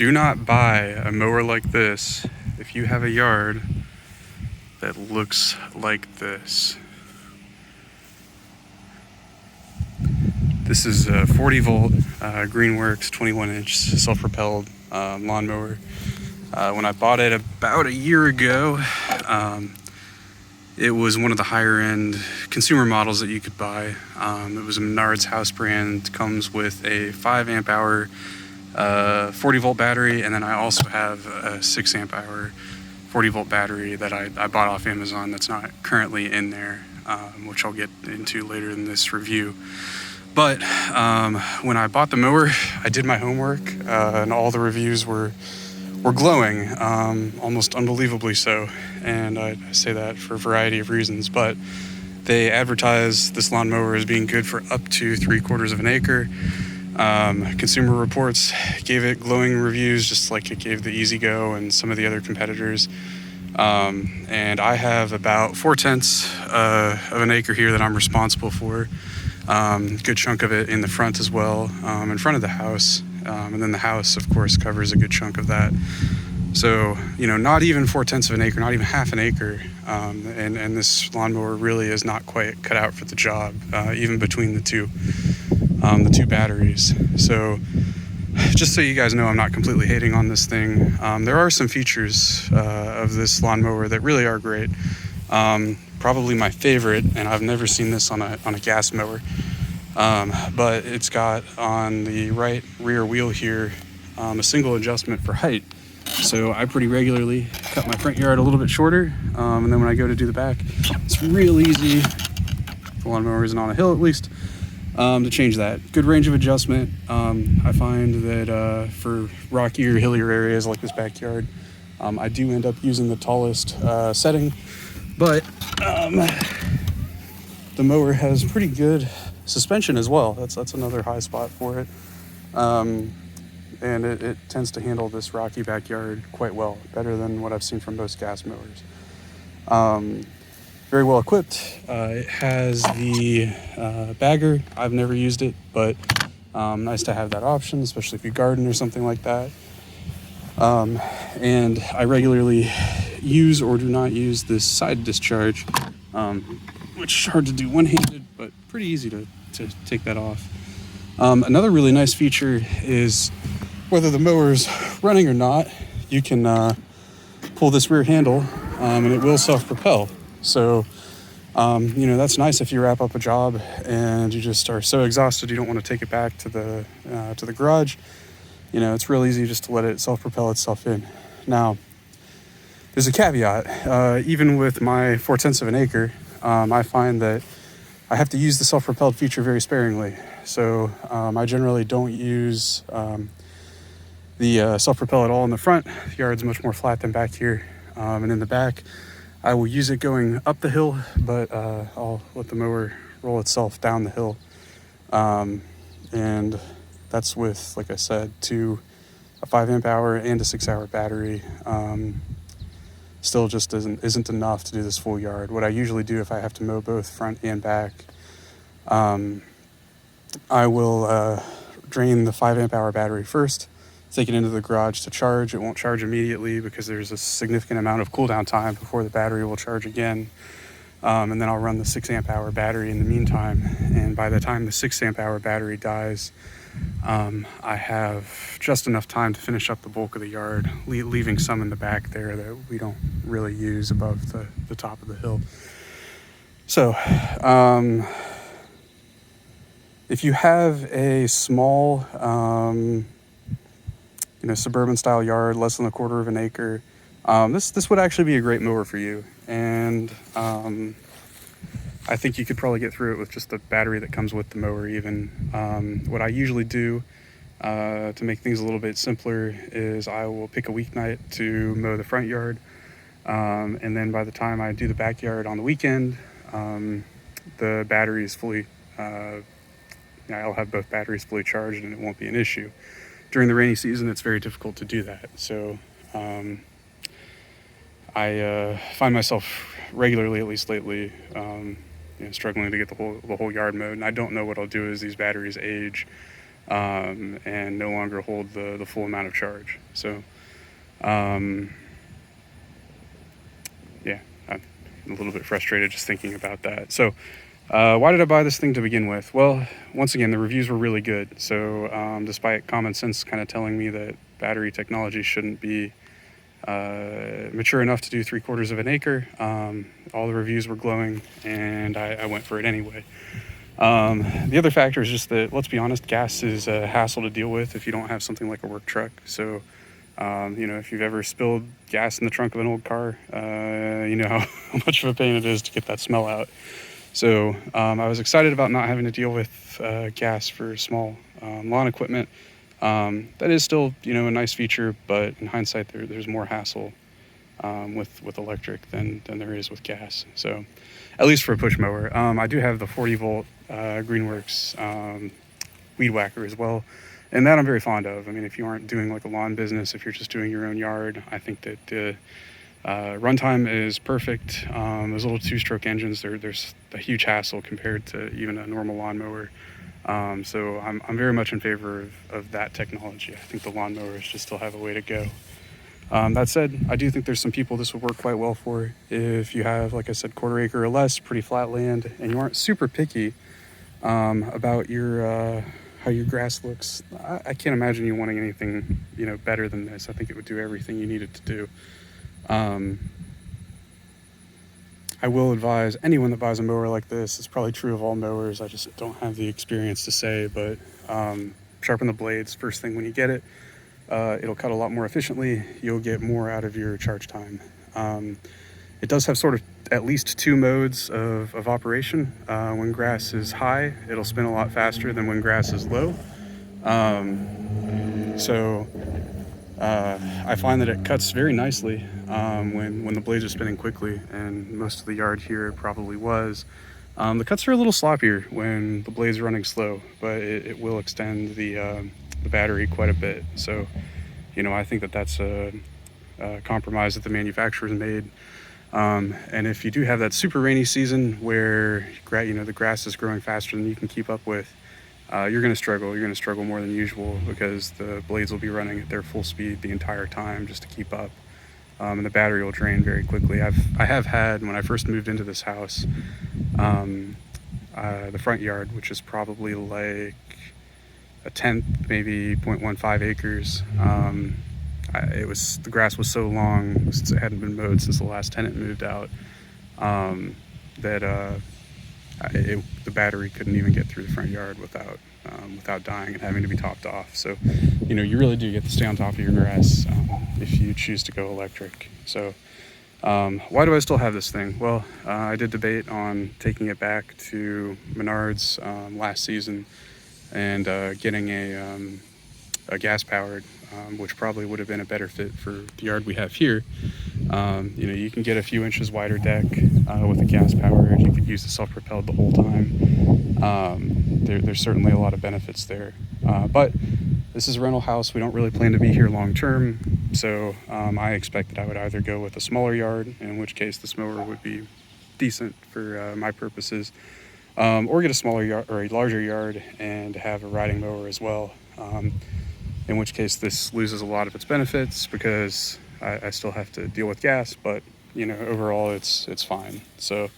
do not buy a mower like this if you have a yard that looks like this. This is a 40 volt Greenworks 21-inch self-propelled lawnmower. When I bought it about a year ago, it was one of the higher end consumer models that you could buy. It was a Menards house brand, comes with a 5 amp hour 40 volt battery, and then I also have a 6 amp hour 40 volt battery that I bought off Amazon that's not currently in there, which I'll get into later in this review. But when I bought the mower, I did my homework, and all the reviews were glowing, almost unbelievably so. And I say that for a variety of reasons, but they advertise this lawnmower as being good for up to 3/4 of an acre. Consumer Reports gave it glowing reviews, just like it gave the E-Z-Go and some of the other competitors. And I have about 4/10 of an acre here that I'm responsible for. Good chunk of it in the front as well, in front of the house. And then the house, of course, covers a good chunk of that. So, not even 4/10 of an acre, not even half an acre. And this lawnmower really is not quite cut out for the job, even between the two batteries. So, just so you guys know, I'm not completely hating on this thing. There are some features of this lawnmower that really are great. Probably my favorite, and I've never seen this on a gas mower, but it's got on the right rear wheel here a single adjustment for height. So I pretty regularly cut my front yard a little bit shorter, and then when I go to do the back, it's real easy, the lawnmower isn't on a hill at least, to change that. Good range of adjustment. I find that for rockier, hillier areas like this backyard, I do end up using the tallest setting, but the mower has pretty good suspension as well. That's another high spot for it. And it tends to handle this rocky backyard quite well, better than what I've seen from most gas mowers. Very well equipped. It has the bagger. I've never used it, but nice to have that option, especially if you garden or something like that. And I regularly use or do not use this side discharge, which is hard to do one-handed, but pretty easy to take that off. Another really nice feature is whether the mower's running or not, you can pull this rear handle, and it will self-propel. So, that's nice if you wrap up a job and you just are so exhausted you don't want to take it back to the garage. It's real easy just to let it self-propel itself in. Now, there's a caveat. Even with my 4/10 of an acre, I find that I have to use the self-propelled feature very sparingly. So I generally don't use the self-propel at all in the front. The yard's much more flat than back here. And in the back, I will use it going up the hill, but I'll let the mower roll itself down the hill. And that's with, like I said, a 5 amp hour and a 6 hour battery. Still just isn't enough to do this full yard. What I usually do if I have to mow both front and back, I will drain the 5 amp hour battery first, take it into the garage to charge. It won't charge immediately because there's a significant amount of cool down time before the battery will charge again. And then I'll run the 6 amp hour battery in the meantime. And by the time the 6 amp hour battery dies, I have just enough time to finish up the bulk of the yard, leaving some in the back there that we don't really use above the top of the hill. So, if you have a small, suburban style yard, less than 1/4 of an acre, this would actually be a great mower for you. And I think you could probably get through it with just the battery that comes with the mower even. What I usually do to make things a little bit simpler is I will pick a weeknight to mow the front yard. And then by the time I do the backyard on the weekend, the battery is fully, I'll have both batteries fully charged and it won't be an issue. During the rainy season, it's very difficult to do that. So I find myself regularly, at least lately, struggling to get the whole yard mowed. And I don't know what I'll do as these batteries age. and no longer hold the full amount of charge. So, yeah, I'm a little bit frustrated just thinking about that. So, why did I buy this thing to begin with? Well, once again, the reviews were really good. So, despite common sense kind of telling me that battery technology shouldn't be mature enough to do 3/4 of an acre, all the reviews were glowing, and I went for it anyway. The other factor is just that, let's be honest, gas is a hassle to deal with if you don't have something like a work truck. So, if you've ever spilled gas in the trunk of an old car, you know how much of a pain it is to get that smell out. So I was excited about not having to deal with gas for small lawn equipment. That is still, a nice feature, but in hindsight, there's more hassle with electric than there is with gas. So, at least for a push mower. I do have the 40-volt Greenworks weed whacker as well, and that I'm very fond of. I mean, if you aren't doing like a lawn business, if you're just doing your own yard, I think that runtime is perfect. Those little 2-stroke engines, there's a huge hassle compared to even a normal lawnmower. So I'm very much in favor of that technology. I think the lawnmowers just still have a way to go. That said, I do think there's some people this would work quite well for. If you have, like I said, 1/4 acre or less, pretty flat land, and you aren't super picky about your how your grass looks, I can't imagine you wanting anything better than this. I think it would do everything you need it to do. I will advise anyone that buys a mower like this, it's probably true of all mowers, I just don't have the experience to say, but sharpen the blades first thing when you get it. It'll cut a lot more efficiently. You'll get more out of your charge time. It does have sort of at least 2 modes of operation. When grass is high, it'll spin a lot faster than when grass is low. So I find that it cuts very nicely when the blades are spinning quickly, and most of the yard here probably was. The cuts are a little sloppier when the blades are running slow, but it will extend the battery quite a bit. So, I think that's a compromise that the manufacturers made. And if you do have that super rainy season where the grass is growing faster than you can keep up with, you're going to struggle. You're going to struggle more than usual because the blades will be running at their full speed the entire time just to keep up. And the battery will drain very quickly. I have had, when I first moved into this house, the front yard, which is probably like a tenth, maybe 0.15 acres. The grass was so long since it hadn't been mowed since the last tenant moved out, that the battery couldn't even get through the front yard without dying and having to be topped off. So, you really do get to stay on top of your grass if you choose to go electric. So, why do I still have this thing? Well, I did debate on taking it back to Menards last season and getting a gas-powered, which probably would have been a better fit for the yard we have here. You can get a few inches wider deck with a gas-powered. You could use the self-propelled the whole time. There's certainly a lot of benefits there. But this is a rental house. We don't really plan to be here long-term, so I expect that I would either go with a smaller yard, in which case this mower would be decent for my purposes, or get a smaller yard or a larger yard and have a riding mower as well. In which case this loses a lot of its benefits because I still have to deal with gas, but overall it's fine. So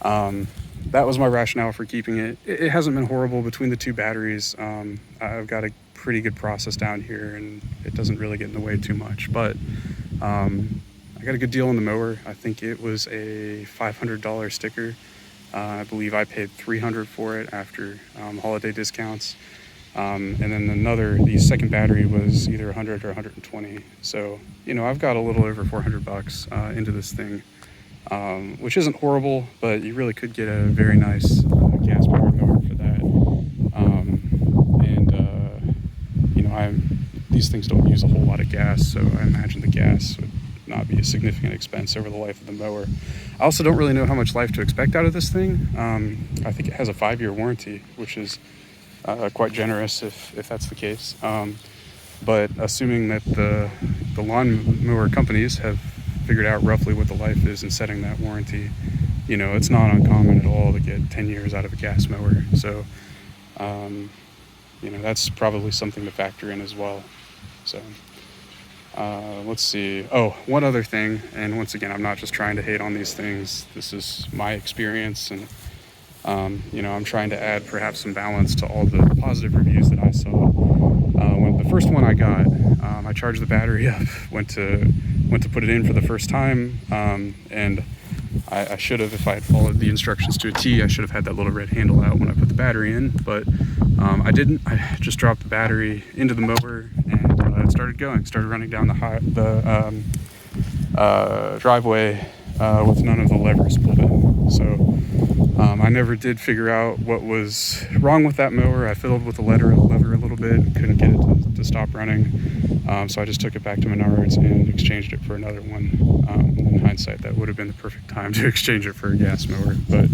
that was my rationale for keeping it. It hasn't been horrible between the 2 batteries. I've got a pretty good process down here, and it doesn't really get in the way too much. But I got a good deal on the mower. I think it was a $500 sticker. I believe I paid $300 for it after holiday discounts. And then the second battery was either $100 or $120. So, I've got a little over $400 into this thing, which isn't horrible, but you really could get a very nice gas-powered mower for that. These things don't use a whole lot of gas, so I imagine the gas would not be a significant expense over the life of the mower. I also don't really know how much life to expect out of this thing. I think it has a 5-year warranty, which is quite generous if that's the case. But assuming that the lawnmower companies have figured out roughly what the life is and setting that warranty, it's not uncommon at all to get 10 years out of a gas mower. So, that's probably something to factor in as well. So let's see. Oh, one other thing, and once again, I'm not just trying to hate on these things. This is my experience, and I'm trying to add perhaps some balance to all the positive reviews that I saw. When the first one I got, I charged the battery up, went to put it in for the first time, and I should have, if I had followed the instructions to a T, I should have had that little red handle out when I put the battery in, but I didn't. I just dropped the battery into the mower, and it started going. Started running down the driveway with none of the levers pulled in. So I never did figure out what was wrong with that mower. I fiddled with the lever a little bit, couldn't get it to stop running. So I just took it back to Menards and exchanged it for another one. In hindsight, that would have been the perfect time to exchange it for a gas mower. But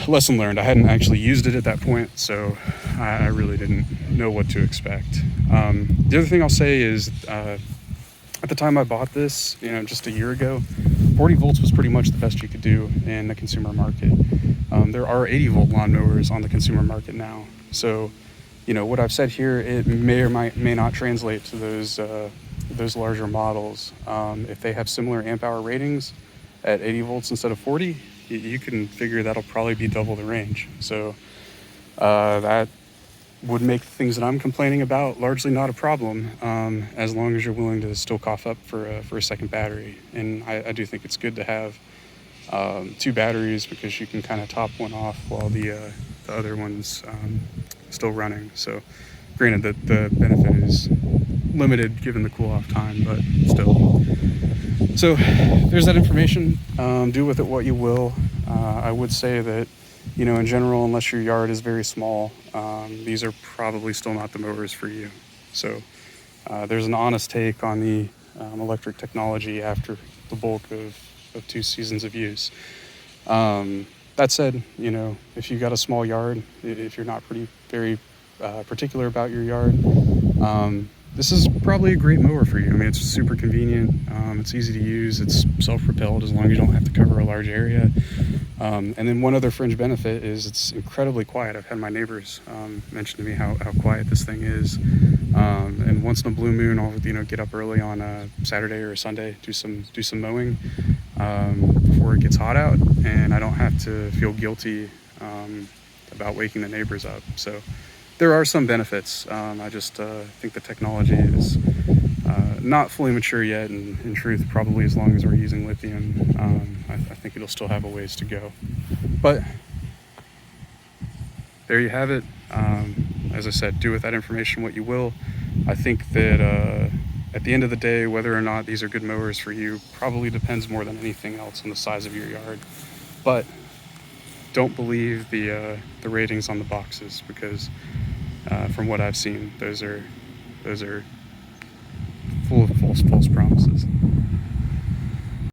lesson learned. I hadn't actually used it at that point, so I really didn't know what to expect. The other thing I'll say is, at the time I bought this, just a year ago, 40 volts was pretty much the best you could do in the consumer market. There are 80 volt lawnmowers on the consumer market now. So, what I've said here, it may or may not translate to those larger models. If they have similar amp hour ratings at 80 volts instead of 40, you can figure that'll probably be double the range. So that would make things that I'm complaining about largely not a problem, as long as you're willing to still cough up for a second battery. And I do think it's good to have two batteries, because you can kind of top one off while the other one's still running. So granted that the benefit is limited given the cool off time, but still. So there's that information. Do with it what you will. I would say that, in general, unless your yard is very small, these are probably still not the mowers for you. So there's an honest take on the electric technology after the bulk of 2 seasons of use. That said, if you've got a small yard, if you're not very particular about your yard, this is probably a great mower for you. I mean, it's super convenient. It's easy to use. It's self-propelled as long as you don't have to cover a large area. And then one other fringe benefit is it's incredibly quiet. I've had my neighbors mention to me how quiet this thing is. And once in a blue moon, I'll get up early on a Saturday or a Sunday, do some mowing before it gets hot out, and I don't have to feel guilty about waking the neighbors up. So there are some benefits. I just think the technology is not fully mature yet, and in truth, probably as long as we're using lithium, I think it'll still have a ways to go. But there you have it. As I said, do with that information what you will. I think that at the end of the day, whether or not these are good mowers for you probably depends more than anything else on the size of your yard. But don't believe the ratings on the boxes, because from what I've seen, those are full of false promises.